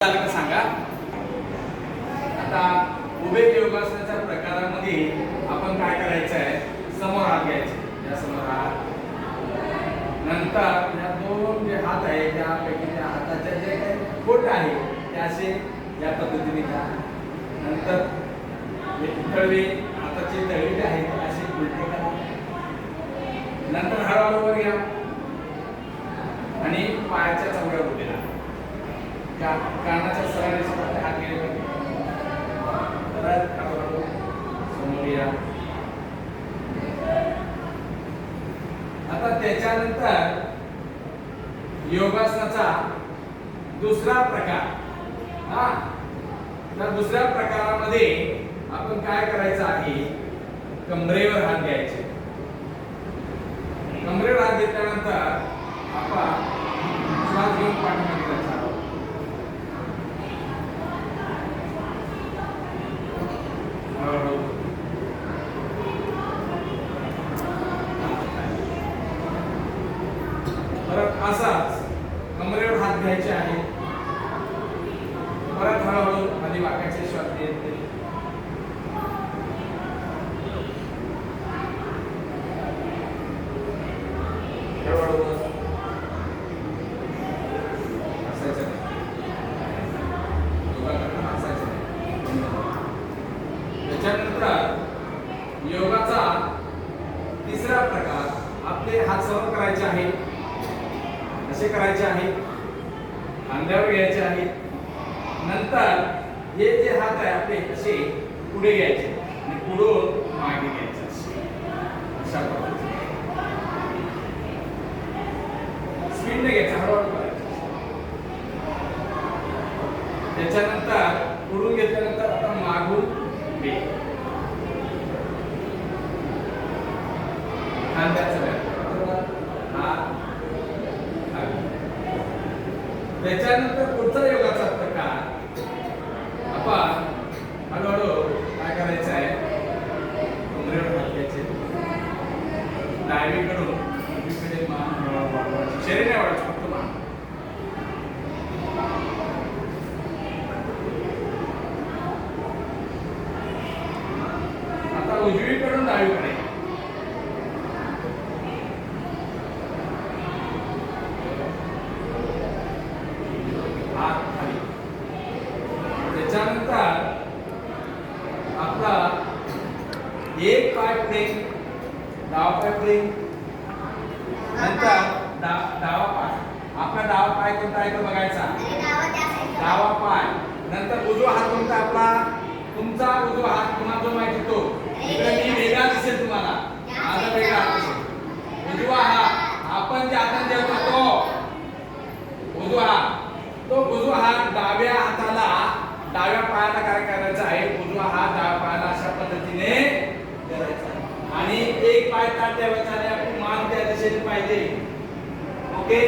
सांगा. आता उभे योगासनाच्या प्रकारामध्ये आपण काय करायचं आहे, समोर हात घ्यायचे, या समोर हात, नंतर या दोन जे हात आहे त्यापैकी त्या हाताच्या जे काही बोट आहे ते असे या पद्धतीने घ्या. नंतर तळवे, हाताचे तळवे जे आहेत ते असे उलटे करा. नंतर हळूहळू वर घ्या आणि पायाच्या चवड्या उभे राहा. या कानाच्या सरळ रेषेमध्ये हात गेले पाहिजे. परत हळूहळू समोर या. आता त्याच्यानंतर योगासनाचा दुसरा प्रकार, त्या दुसऱ्या प्रकारामध्ये आपण काय करायचं आहे, कमरेवर हात घ्यायचे. कमरेवर हात घेतल्यानंतर आपण श्वास घेऊन पाठीमागे जायचं. परत असाच कमरेवर हात घ्यायचे आहे. परत हळूहळू खाली वाकायचे, श्वास येते. हळूहळू असायचं योगा करताना असायचं. त्याच्यानंतर योगाचा तिसरा प्रकार, आपले हात समोर करायचे आहे, असे करायचे आहे, खांद्यावर घ्यायचे आहे. नंतर हे जे हात आहे आपले असे पुढे घ्यायचे आणि पुढून मागे घ्यायचे, अशा पद्धतीने स्पीड ने घ्यायचं, हळूहळू करायचं. त्याच्यानंतर पुढून घेतल्यानंतर आता मागून बे खांद्याचं त्याच्यानंतर पुढचा योगाचा प्रकार आपण हळूहळू काय करायचं आहे, कमरेवर हात घ्यायचे, डावीकडून उजवीकडे मान वाढवायची, शरीर नाही वाढवायचं, फक्त मान. आता उजवीकडून डावीकडे त्याच्यानंतर आपला एक पाय पुढे, डावा पाय पुढे, नंतर डावा पाय, आपला डावा पाय कोणता आहे तो बघायचा, डावा पाय. नंतर उजवा हात कोणता आपला, तुमचा उजवा हात तुम्हाला जो माहिती तो, इकडे मी वेगळा दिसेल तुम्हाला, माझा वेगळा हात दिसेल. उजवा हात आपण जे हातात ठेवतो तो उजवा हात, तो उजवा हात डाव्या हाताला, डाव्या पायाला काय करायचं आहे, उजवा हात डाव्या पायाला अशा पद्धतीने करायचा आणि एक पाय ताठ ठेवायचा आणि आपली मान त्या दिशेने पाहिजे. ओके.